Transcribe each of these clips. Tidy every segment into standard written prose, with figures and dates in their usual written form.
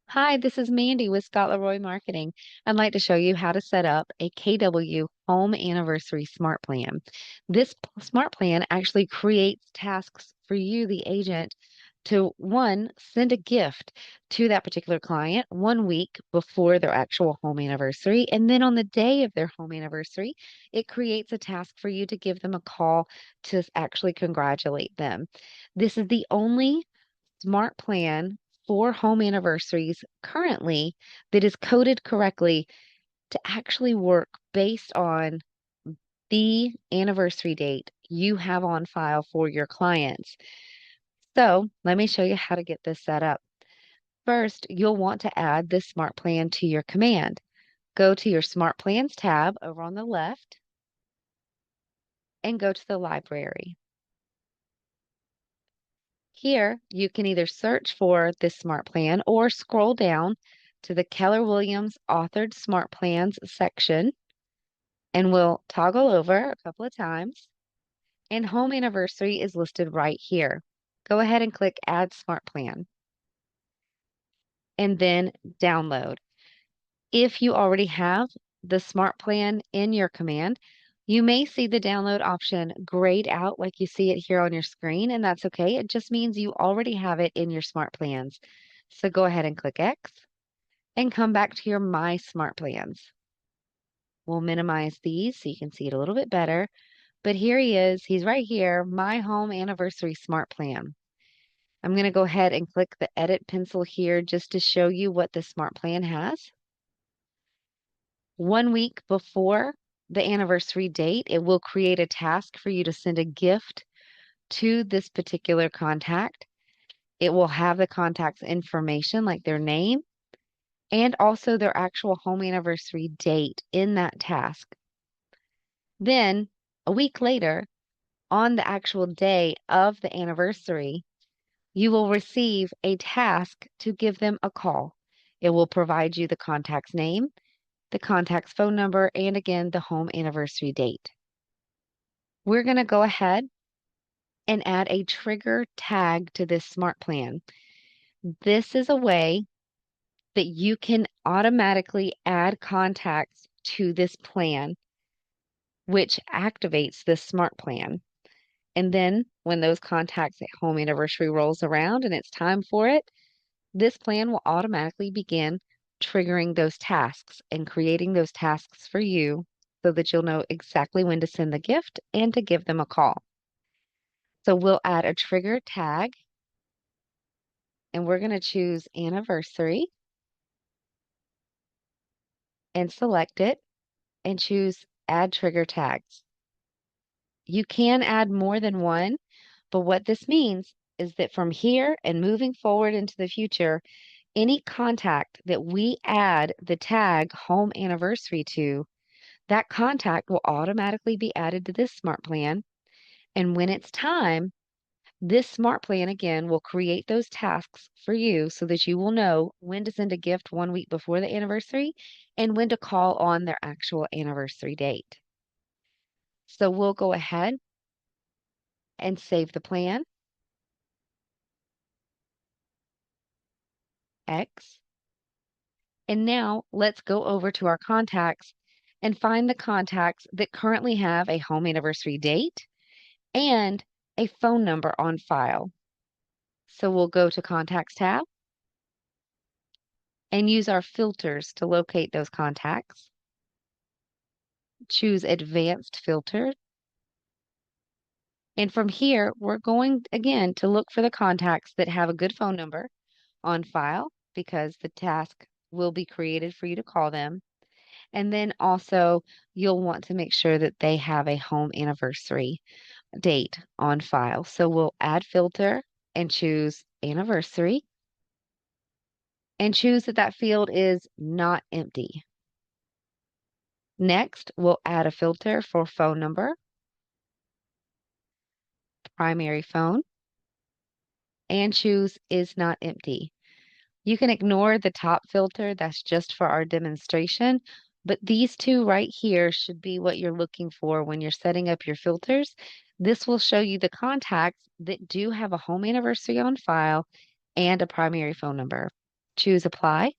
Hi, this is Mandy with Scott Leroy Marketing. I'd like to show you how to set up a KW Home Anniversary Smart Plan. This Smart Plan actually creates tasks for you, the agent, to one, send a gift to that particular client 1 week before their actual home anniversary. And then on the day of their home anniversary, it creates a task for you to give them a call to actually congratulate them. This is the only smart plan for home anniversaries currently that is coded correctly to actually work based on the anniversary date you have on file for your clients. So let me show you how to get this set up. First, you'll want to add this smart plan to your command. Go to your Smart Plans tab over on the left and go to the library. Here, you can either search for this smart plan or scroll down to the Keller Williams authored smart plans section, and we'll toggle over a couple of times. And home anniversary is listed right here. Go ahead and click Add Smart Plan and then download. If you already have the smart plan in your command, you may see the download option grayed out like you see it here on your screen, and that's okay. It just means you already have it in your smart plans. So go ahead and click X and come back to your My Smart Plans. We'll minimize these so you can see it a little bit better. But here he is. He's right here, My Home Anniversary Smart Plan. I'm going to go ahead and click the Edit pencil here just to show you what the smart plan has. 1 week before the anniversary date, it will create a task for you to send a gift to this particular contact. It will have the contact's information, like their name, and also their actual home anniversary date in that task. Then, a week later, on the actual day of the anniversary, you will receive a task to give them a call. It will provide you the contact's name, the contact's phone number, and again, the home anniversary date. We're going to go ahead and add a trigger tag to this smart plan. This is a way that you can automatically add contacts to this plan, which activates this smart plan. And then when those contacts at home anniversary rolls around and it's time for it, this plan will automatically begin triggering those tasks and creating those tasks for you so that you'll know exactly when to send the gift and to give them a call. So we'll add a trigger tag and we're going to choose anniversary and select it and choose add trigger tags. You can add more than one, but what this means is that from here and moving forward into the future, any contact that we add the tag home anniversary to, that contact will automatically be added to this smart plan. And when it's time, this smart plan again will create those tasks for you so that you will know when to send a gift 1 week before the anniversary and when to call on their actual anniversary date. So we'll go ahead and save the plan. X. And now let's go over to our contacts and find the contacts that currently have a home anniversary date and a phone number on file. So we'll go to Contacts tab and use our filters to locate those contacts. Choose Advanced Filter. And from here, we're going again to look for the contacts that have a good phone number on file because the task will be created for you to call them. And then also, you'll want to make sure that they have a home anniversary date on file. So we'll add filter and choose anniversary and choose that that field is not empty. Next, we'll add a filter for phone number, primary phone, and choose is not empty. You can ignore the top filter, that's just for our demonstration, but these two right here should be what you're looking for when you're setting up your filters. This will show you the contacts that do have a home anniversary on file and a primary phone number. choose apply,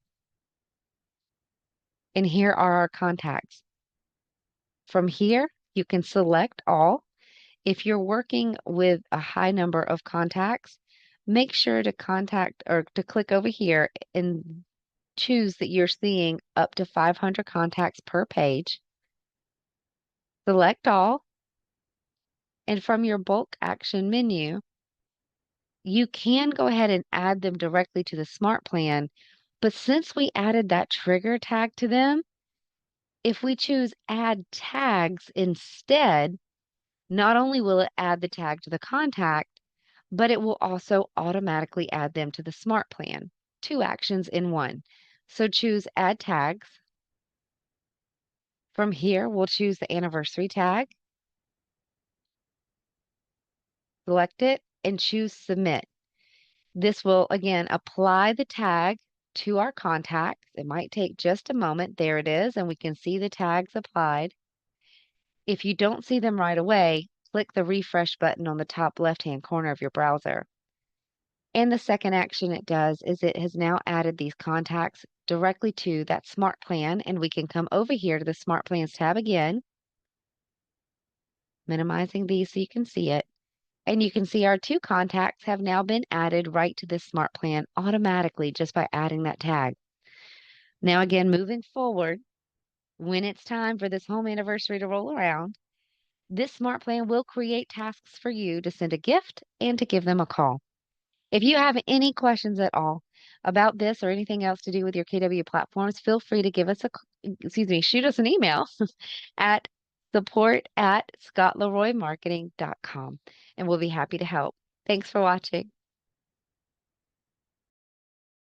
and here are our contacts. From here, you can select all. If you're working with a high number of contacts, make sure to contact or to click over here and choose that you're seeing up to 500 contacts per page. Select all, and from your bulk action menu, you can go ahead and add them directly to the Smart Plan. But since we added that trigger tag to them, if we choose add tags instead, not only will it add the tag to the contact, but it will also automatically add them to the Smart Plan. Two actions in one. So choose add tags. From here, we'll choose the anniversary tag, select it, and choose submit. This will again apply the tag to our contacts. It might take just a moment. There it is, and we can see the tags applied. If you don't see them right away, click the refresh button on the top left-hand corner of your browser. And the second action it does is it has now added these contacts directly to that Smart Plan, and we can come over here to the Smart Plans tab again, minimizing these so you can see it. And you can see our two contacts have now been added right to this Smart Plan automatically just by adding that tag. Now again, moving forward, when it's time for this home anniversary to roll around, this Smart Plan will create tasks for you to send a gift and to give them a call. If you have any questions at all about this or anything else to do with your KW platforms, feel free to give us shoot us an email at support@scottleroymarketing.com, and we'll be happy to help. Thanks for watching.